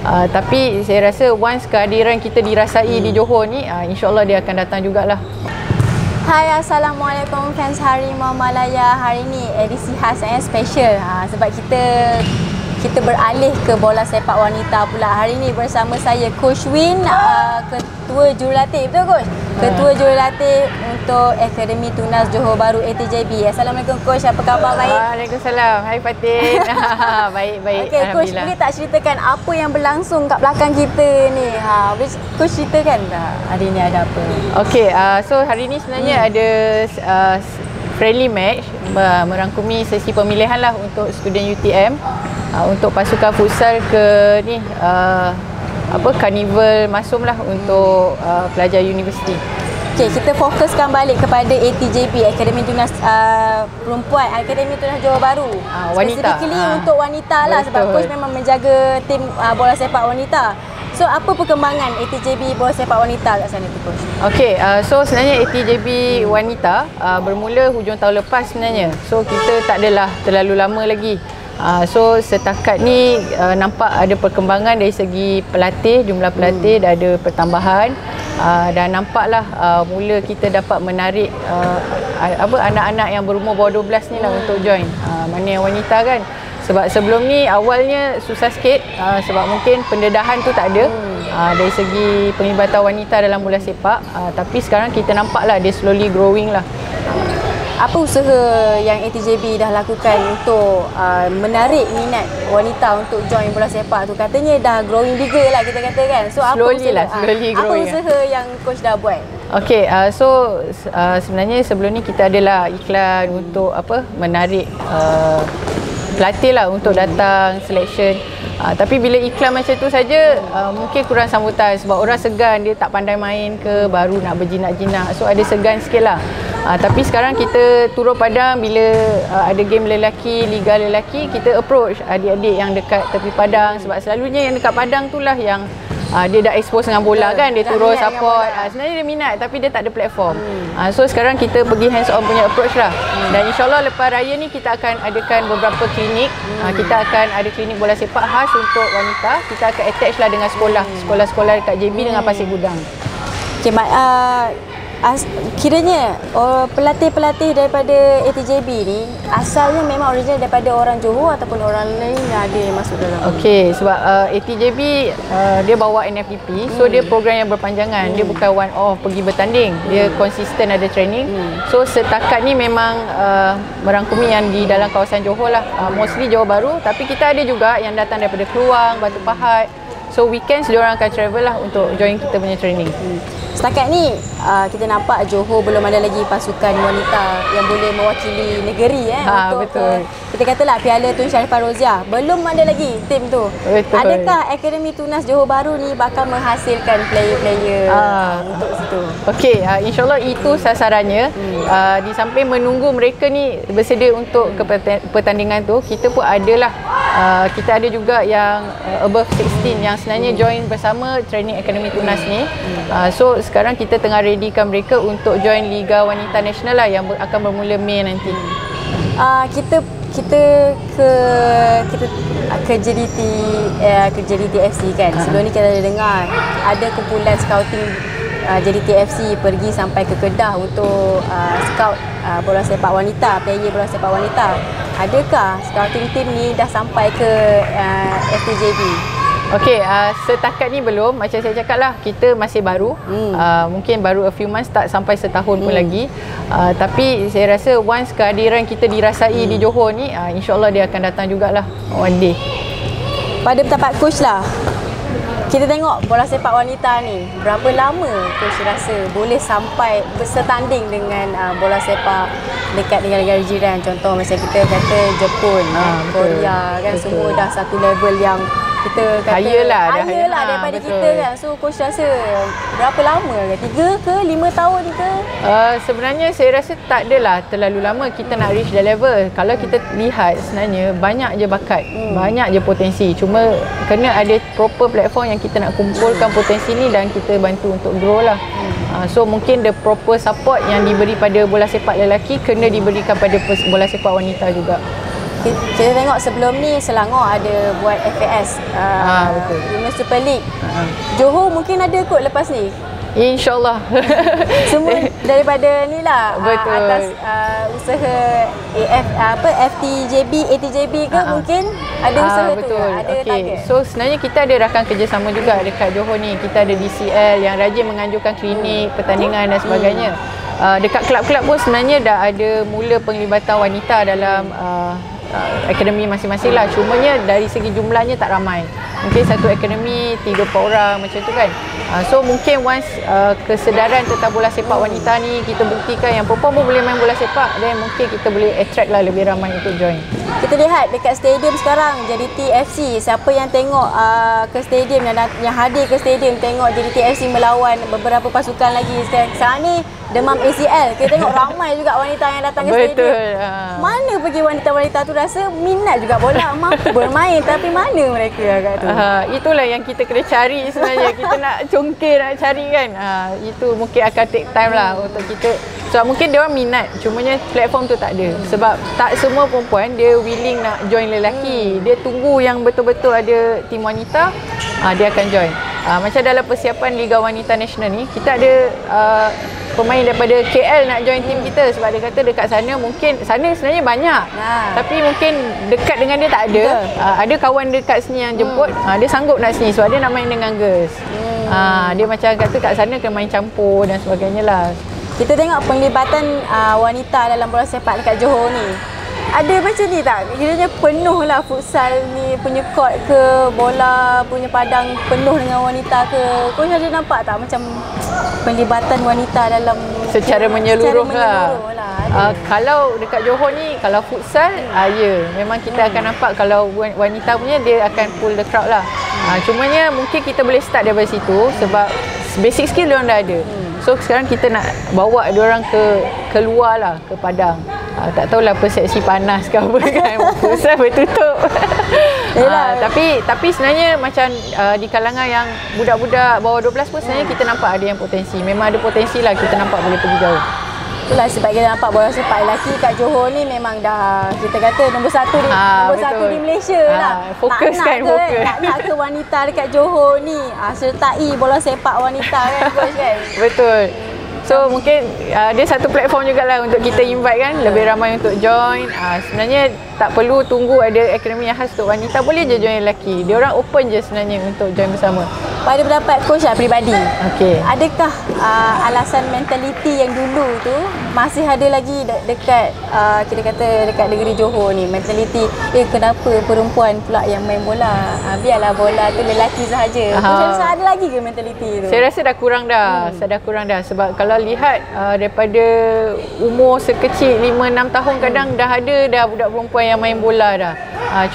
Tapi saya rasa once kehadiran kita dirasai di Johor ni, insyaAllah dia akan datang jugalah. Hai, Assalamualaikum fans Harimau Malaya. Hari ni edisi khas yang special sebab kita beralih ke bola sepak wanita pula. Hari ni bersama saya Coach Win, Ketua Jurulatih, betul Coach? Ketua Jurulatih untuk Akademi Tunas Johor Bahru ATJB. Assalamualaikum Coach, apa khabar? Baik? Waalaikumsalam. Hai Fatin. Baik. Okey Coach, boleh tak ceritakan apa yang berlangsung kat belakang kita ni? Boleh Coach ceritakan tak hari ni ada apa? Okey, so hari ni sebenarnya ada friendly match merangkumi sesi pemilihan lah untuk student UTM untuk pasukan futsal ke ni karnival masum lah untuk pelajar universiti. Okey, kita fokuskan balik kepada ATJB, Akademi Tunas Perempuan, Akademi Tunas Johor Bahru. Wanita. Specifically untuk wanita lah. Betul. Sebab Coach memang menjaga tim bola sepak wanita. So apa perkembangan ATJB bola sepak wanita kat sana tu Coach? Okey, so sebenarnya ATJB wanita bermula hujung tahun lepas sebenarnya. So kita tak adalah terlalu lama lagi. So setakat ni nampak ada perkembangan dari segi pelatih, jumlah pelatih dah ada pertambahan. Dan nampaklah mula kita dapat menarik anak-anak yang berumur bawah 12 ni lah untuk join. Mana yang wanita kan. Sebab sebelum ni awalnya susah sikit sebab mungkin pendedahan tu tak ada dari segi penglibatan wanita dalam bola sepak. Tapi sekarang kita nampaklah dia slowly growing lah. Apa usaha yang ATJB dah lakukan untuk menarik minat wanita untuk join bola sepak tu? Katanya dah growing bigger lah kita kata kan. So slowly apa usaha yang Coach dah buat? Okey, so sebenarnya sebelum ni kita adalah iklan untuk menarik pelatih lah untuk datang selection. Tapi bila iklan macam tu saja mungkin kurang sambutan sebab orang segan, dia tak pandai main ke, baru nak berjinak-jinak. So ada segan sikit lah. Tapi sekarang kita turun padang bila ada game lelaki, liga lelaki, kita approach adik-adik yang dekat tepi padang. Sebab selalunya yang dekat padang tu lah yang dia dah expose dengan bola kan, dia turun support. Sebenarnya dia minat tapi dia tak ada platform. So sekarang kita pergi hands on punya approach lah. Dan insyaAllah lepas raya ni kita akan adakan beberapa klinik. Kita akan ada klinik bola sepak khas untuk wanita. Kita akan attach lah dengan sekolah-sekolah dekat JB dengan Pasir Gudang. Okay, kiranya pelatih-pelatih daripada ATJB ni asalnya memang original daripada orang Johor ataupun orang lain yang ada yang masuk dalam? Okey, sebab ATJB dia bawa NFDP, so dia program yang berpanjangan. Dia bukan one off pergi bertanding, dia konsisten ada training. So setakat ni memang merangkumi yang di dalam kawasan Johor lah, mostly Johor Bahru, tapi kita ada juga yang datang daripada Keluang, Batu Pahat. So weekends diorang akan travel lah untuk join kita punya training. Setakat ni kita nampak Johor belum ada lagi pasukan wanita yang boleh mewakili negeri untuk betul. Kita katalah Piala Tun Sharifah Roziah. Belum ada lagi tim tu. Betul. Adakah Akademi Tunas Johor Bahru ni bakal menghasilkan player-player untuk situ? Okey, insyaAllah itu sasarannya. Di samping menunggu mereka ni bersedia untuk ke pertandingan tu, kita pun adalah kita ada juga yang above 16 yang sebenarnya join bersama training Akademi Tunas ni. So sekarang kita tengah readykan mereka untuk join Liga Wanita Nasional lah yang akan bermula Mei nanti. Kita ke JDT FC kan. Sebelum ni kita ada dengar ada kumpulan scouting JDT FC pergi sampai ke Kedah untuk scout bola sepak wanita, player bola sepak wanita. Adakah scouting team ni dah sampai ke ATJB? Okey, setakat ni belum. Macam saya cakap lah, kita masih baru. Mungkin baru a few months, tak sampai setahun pun lagi. Tapi saya rasa once kehadiran kita dirasai di Johor ni, insyaAllah dia akan datang jugalah one day. Pada pendapat Coach lah, kita tengok bola sepak wanita ni, berapa lama Coach rasa boleh sampai bersetanding dengan bola sepak dekat negara-negara jiran? Contoh macam kita kata Jepun, Korea kan, semua dah satu level yang kita kata higher lah daripada kita kan. So Coach rasa berapa lama? 3 ke 5 tahun ke? Sebenarnya saya rasa tak adalah terlalu lama kita nak reach the level. Kalau kita lihat sebenarnya banyak je bakat, banyak je potensi. Cuma kena ada proper platform yang kita nak kumpulkan potensi ni dan kita bantu untuk grow lah. So mungkin the proper support yang diberi pada bola sepak lelaki kena diberikan pada bola sepak wanita juga. Kita tengok sebelum ni Selangor ada buat FAS, betul. Women's Super League. Johor mungkin ada kot lepas ni. InsyaAllah. Semua daripada ni lah, Betul. atas usaha ATJB ke mungkin ada usaha betul. tu ya? Ada target. So sebenarnya kita ada rakan kerjasama juga dekat Johor ni. Kita ada DCL yang rajin menganjurkan klinik, pertandingan dan sebagainya. Dekat kelab-kelab pun sebenarnya dah ada mula penglibatan wanita dalam akademi masing-masing lah. Cumanya dari segi jumlahnya tak ramai. Mungkin satu akademi 3-4 orang macam tu kan. So mungkin once kesedaran tentang bola sepak wanita ni kita buktikan yang perempuan pun boleh main bola sepak, dan mungkin kita boleh attract lah lebih ramai untuk join. Kita lihat dekat stadium sekarang JDT FC, siapa yang tengok ke stadium, yang hadir ke stadium tengok JDT FC melawan beberapa pasukan lagi. Sekarang ni demam ACL, kita tengok ramai juga wanita yang datang ke stadium. Betul. Mana pergi wanita-wanita tu, rasa minat juga bola, mampu bermain, tapi mana mereka agak tu? Itulah yang kita kena cari sebenarnya. Kita nak congkir, nak cari kan. Itu mungkin akan take time lah untuk kita. Sebab mungkin dia orang minat, cumanya platform tu tak ada. Sebab tak semua perempuan dia willing nak join lelaki. Dia tunggu yang betul-betul ada tim wanita, dia akan join. Macam dalam persiapan Liga Wanita Nasional ni, kita ada pemain daripada KL nak join tim kita. Sebab dia kata dekat sana mungkin, sana sebenarnya banyak, tapi mungkin dekat dengan dia tak ada. Ada kawan dekat sini yang jemput, dia sanggup nak sini sebab dia nak main dengan girls. Dia macam kata kat sana kena main campur dan sebagainya lah. Kita tengok penglibatan wanita dalam bola sepak dekat Johor ni. Ada macam ni tak? Kiranya penuh lah futsal ni punya court ke, bola punya padang penuh dengan wanita ke? Kau ada nampak tak macam penglibatan wanita dalam secara menyeluruh lah. Kalau Kalau dekat Johor ni, kalau futsal, ya, memang kita akan nampak kalau wanita punya dia akan pull the crowd lah. Cumanya mungkin kita boleh start daripada situ sebab basic skill diorang dah ada. So sekarang kita nak bawa diorang keluar lah, ke padang. Tak tahulah persepsi panas ke apa kan. Futsal bertutup. Tapi sebenarnya macam di kalangan yang budak-budak bawah 12 pun sebenarnya kita nampak ada yang potensi. Memang ada potensi lah, kita nampak boleh pergi jauh. Itulah sebab kita nampak bola sepak lelaki kat Johor ni memang dah, kita kata nombor satu di Malaysia lah. Fokus kan, fokus. Nak ke wanita dekat Johor ni sertai bola sepak wanita kan, coach kan? Betul. So mungkin dia satu platform jugalah untuk kita invite kan, lebih ramai untuk join. Sebenarnya tak perlu tunggu ada akademi yang khas untuk wanita, boleh je join lelaki. Dia orang open je sebenarnya untuk join bersama. Pada pendapat coach lah peribadi, adakah alasan mentaliti yang dulu tu masih ada lagi dekat kita kata dekat negeri Johor ni, mentaliti kenapa perempuan pula yang main bola, biarlah bola tu lelaki sahaja. Coach rasa ada lagi ke mentaliti tu? Saya rasa dah kurang dah. Dah kurang dah sebab kalau lihat daripada umur sekecil 5-6 tahun kadang dah ada dah budak perempuan yang main bola dah.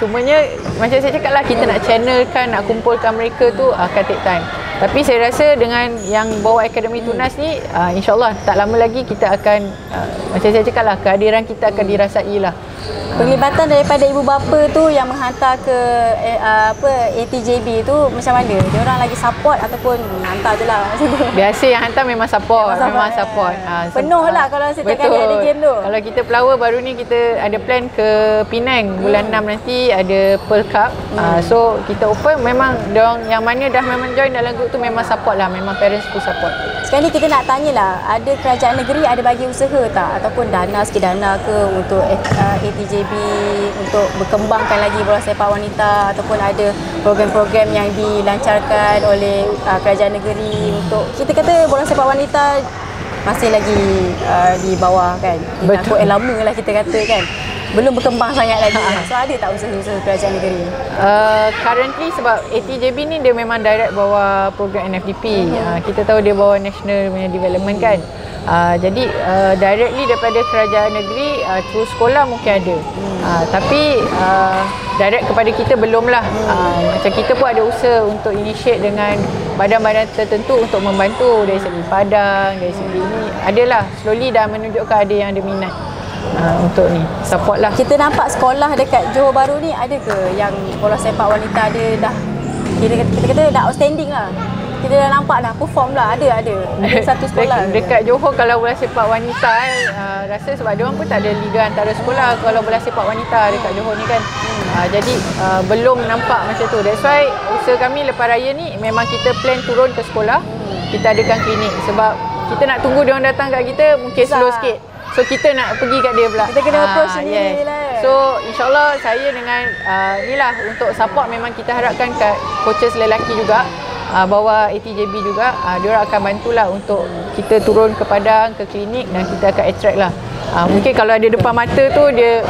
Cumanya macam saya cakap lah, kita nak channelkan, nak kumpulkan mereka tu akan take time. Tapi saya rasa dengan yang bawa Akademi Tunas ni, insyaAllah tak lama lagi kita akan, macam saya cakap lah, kehadiran kita akan dirasai lah. Penglibatan daripada ibu bapa tu yang menghantar ke ATJB tu macam mana? Dia orang lagi support ataupun hantar je lah? Biasa yang hantar memang support. Penuh lah kalau setiap kali ada game tu. Kalau kita Flower baru ni kita ada plan ke Penang bulan 6 nanti ada Pearl Cup. So kita open, memang diorang yang mana dah memang join dalam group tu memang support lah, memang parents tu support. Sekarang ni kita nak tanyalah, ada kerajaan negeri ada bagi usaha tak ataupun sikit dana ke untuk ATJB untuk berkembangkan lagi bola sepak wanita, ataupun ada program-program yang dilancarkan oleh kerajaan negeri untuk kita kata bola sepak wanita masih lagi di bawah kan, di takut lama lah kita kata kan, belum berkembang sangat lagi. So ada tak usaha-usaha kerajaan negeri? Currently sebab ATJB ni dia memang direct bawah program NFDP. Kita tahu dia bawah National Development kan. Jadi directly daripada kerajaan negeri through sekolah mungkin ada. Tapi direct kepada kita belumlah. Macam kita pun ada usaha untuk initiate dengan badan-badan tertentu untuk membantu dari segi padang, dari segi ini. Adalah slowly dah menunjukkan ada yang ada minat. Untuk ni support lah. Kita nampak sekolah dekat Johor Bahru ni ada ke yang bola sepak wanita dia dah kita kata dah outstanding lah? kita dah nampak dah perform lah. Ada satu sekolah dekat Johor kalau bola sepak wanita rasa sebab dia orang pun tak ada liga antara sekolah kalau bola sepak wanita dekat Johor ni kan. Jadi belum nampak macam tu. That's why usaha kami lepas raya ni memang kita plan turun ke sekolah. Kita adakan klinik sebab kita nak tunggu dia orang datang kat kita mungkin slow sikit. So kita nak pergi kat dia pula. Kita kena approach sendiri lah. So insyaAllah saya dengan ni lah untuk support memang kita harapkan kat coaches lelaki juga bawah ATJB juga diorang akan bantulah untuk kita turun ke padang, ke klinik dan kita akan attract lah. Mungkin kalau ada depan mata tu dia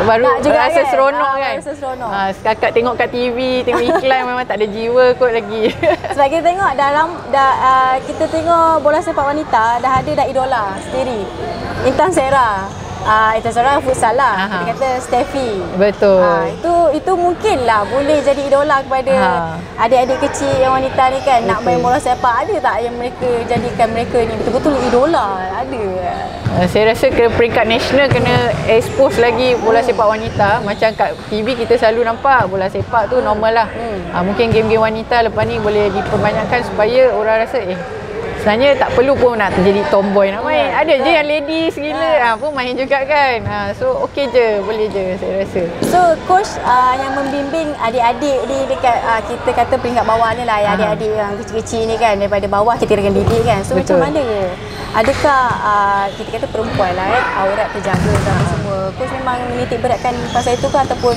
baru rasa kan? Seronok kan. Rasa seronok. Kakak tengok kat TV, tengok iklan memang tak ada jiwa kot lagi. Sebab kita tengok kita tengok bola sepak wanita dah ada idola sendiri. Intan Sera. Itu seorang futsal lah. Kita kata Steffi. Betul. Itu mungkin lah boleh jadi idola kepada adik-adik kecil yang wanita ni kan. Betul. Nak main bola sepak, ada tak yang mereka jadikan mereka ni betul-betul idola? Ada. Saya rasa ke peringkat nasional kena expose lagi bola sepak wanita. Macam kat TV kita selalu nampak bola sepak tu normal lah. Mungkin game-game wanita lepas ni boleh diperbanyakkan supaya orang rasa sebenarnya tak perlu pun nak jadi tomboy nak main. Ada je yang ladies gila pun main juga kan. So okey je, boleh je saya rasa. So coach yang membimbing adik-adik ni dekat kita kata peringkat bawah ni lah, adik-adik yang kecil-kecil ni kan, daripada bawah kita akan didik kan. So betul. Macam mana ke? Adakah kita kata perempuan lah aurat terjaga sama semua. Coach memang menitik beratkan pasal itu ke ataupun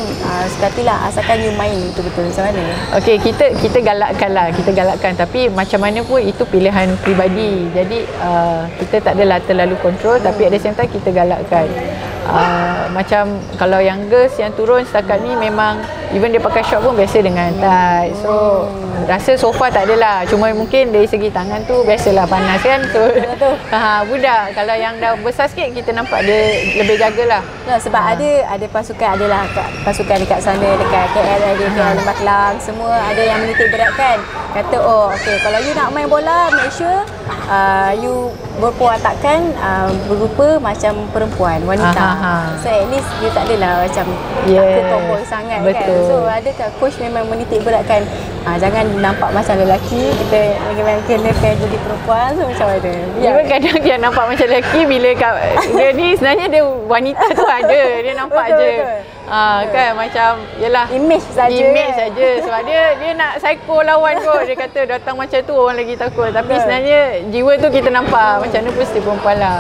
sekatilah asalkan you main betul-betul macam mana? Okey, kita galakkan lah, kita galakkan tapi macam mana pun itu pilihan pribadi. Jadi kita tak adalah terlalu kontrol tapi at the same time kita galakkan. Macam kalau yang girls yang turun setakat ni memang even dia pakai short pun biasa dengan tight. So rasa so far tak adalah. Cuma mungkin dari segi tangan tu biasalah panas kan. So budak kalau yang dah besar sikit kita nampak dia lebih jagalah. Sebab ada pasukan pasukan dekat sana dekat KL ada KL Lembah Kelang semua ada yang menitik beratkan. Kata okey kalau you nak main bola make sure you berperwatakan berupa macam perempuan, wanita. So at least you tak adalah macam takut tomboy sangat. Betul. Kan. So adakah coach memang menitik beratkan jangan nampak macam lelaki, kita kena jadi perempuan. So macam mana? Even kadang dia nampak macam lelaki bila dia ni sebenarnya dia wanita tu ada, dia nampak betul, je. Kan macam yalah image saja sebab dia nak psycho lawan kot. Dia kata datang macam tu orang lagi takut tapi sebenarnya jiwa tu kita nampak macam mana pun perempuan lah.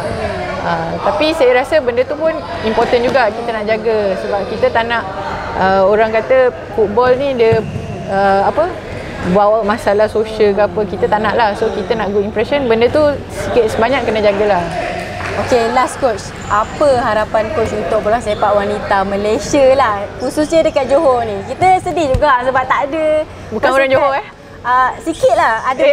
Tapi saya rasa benda tu pun important juga kita nak jaga sebab kita tak nak orang kata football ni dia bawa masalah sosial ke apa, kita tak nak lah. So kita nak good impression, benda tu sikit sebanyak kena jagalah. Okay, last coach, apa harapan coach untuk bola sepak wanita Malaysia lah, khususnya dekat Johor ni? Kita sedih juga sebab tak ada. Bukan orang Johor sikit lah, ada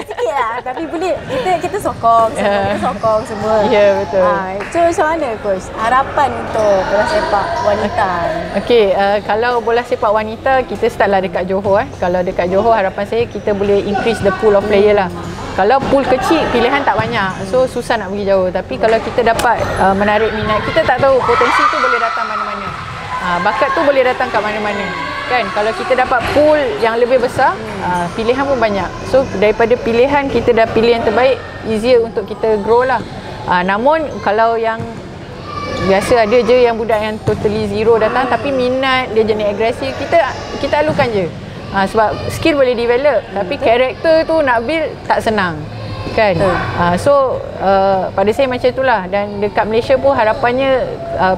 sikit lah. Tapi boleh, kita sokong semua, kita sokong semua. Ya, betul. So macam mana coach, harapan untuk bola sepak wanita? Okay, kalau bola sepak wanita, kita start lah dekat Johor. Kalau dekat Johor, harapan saya kita boleh increase the pool of player lah. Kalau pool kecil, pilihan tak banyak. So susah nak pergi jauh. Tapi kalau kita dapat menarik minat, kita tak tahu potensi tu boleh datang mana-mana. Bakat tu boleh datang kat mana-mana. Kan, kalau kita dapat pool yang lebih besar, pilihan pun banyak. So daripada pilihan kita dah pilih yang terbaik, easier untuk kita grow lah. Namun kalau yang biasa ada je yang budak yang totally zero datang tapi minat dia jenis agresif, kita alukan je. Sebab skill boleh develop tapi karakter tu nak build tak senang kan. So pada saya macam itulah. Dan dekat Malaysia pun harapannya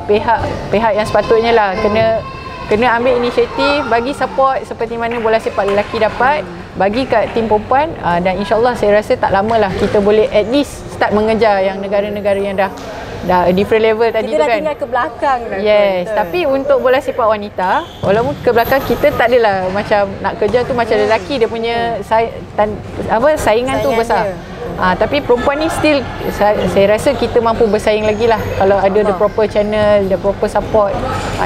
pihak yang sepatutnya lah kena ambil inisiatif, bagi support seperti mana bola sepak lelaki dapat, bagi kat tim perempuan dan insyaAllah saya rasa tak lama lah kita boleh at least start mengejar yang negara-negara yang dah different level tadi tu kan. Kita dah tinggal ke belakang dah. Yes, tapi untuk bola sepak wanita, walaupun ke belakang kita tak adalah macam nak kejar tu macam lelaki, dia punya saingan tu besar. Tapi perempuan ni still saya rasa kita mampu bersaing lagi lah kalau ada the proper channel, the proper support.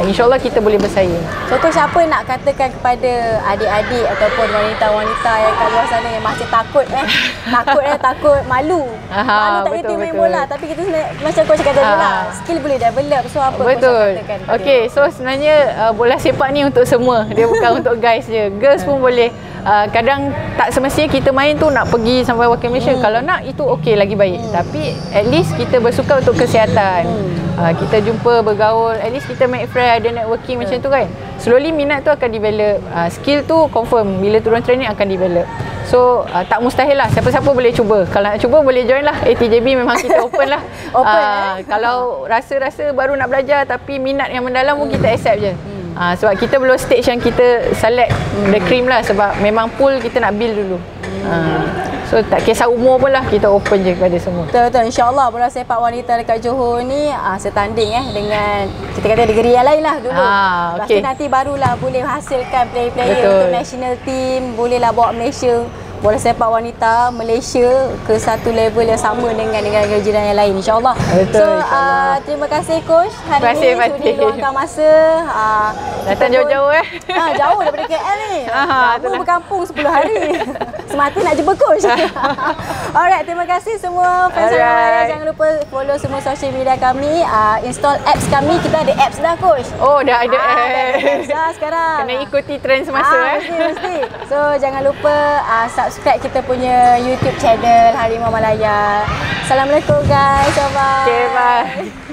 InsyaAllah kita boleh bersaing. So coach, apa nak katakan kepada adik-adik ataupun wanita-wanita yang kat luar sana yang masih takut takut malu tak kita main bola, tapi kita macam coach kata bola skill boleh develop. So apa coach katakan? Okay, so sebenarnya bola sepak ni untuk semua, dia bukan untuk guys je, girls pun boleh kadang tak semestinya kita main tu nak pergi sampai wakil Malaysia. Kalau nak itu okey, lagi baik. Tapi at least kita bersukan untuk kesihatan. Kita jumpa, bergaul, at least kita make friend, ada networking macam tu kan. Slowly minat tu akan develop. Skill tu confirm bila turun training akan develop. So tak mustahil lah, siapa-siapa boleh cuba. Kalau nak cuba boleh join lah ATJB, memang kita open lah. Kalau rasa-rasa baru nak belajar tapi minat yang mendalam pun kita accept je. Sebab kita belum stage yang kita select the cream lah, sebab memang pool kita nak build dulu. So tak kisah umur pun lah, kita open je kepada semua. Betul-betul, insyaAllah bola sepak wanita dekat Johor ni setanding dengan kita kata negeri yang lain lah dulu. Lepas tu nanti barulah boleh hasilkan player-player untuk national team, bolehlah bawa Malaysia bola sepak wanita Malaysia ke satu level yang sama dengan negara-negara jiran yang lain, insyaAllah. So terima kasih coach hari ni sudi luangkan masa. Datang jauh-jauh jauh daripada KL ni. Aku berkampung 10 hari. Semata nak jumpa coach. Alright, terima kasih semua fans Malaya. Jangan lupa follow semua social media kami, install apps kami. Kita ada apps dah coach. Oh, dah ada apps dah sekarang. Kena ikuti trend semasa. Mesti. So jangan lupa subscribe kita punya YouTube channel Harimau Malaya. Assalamualaikum guys. Bye. Okay, bye.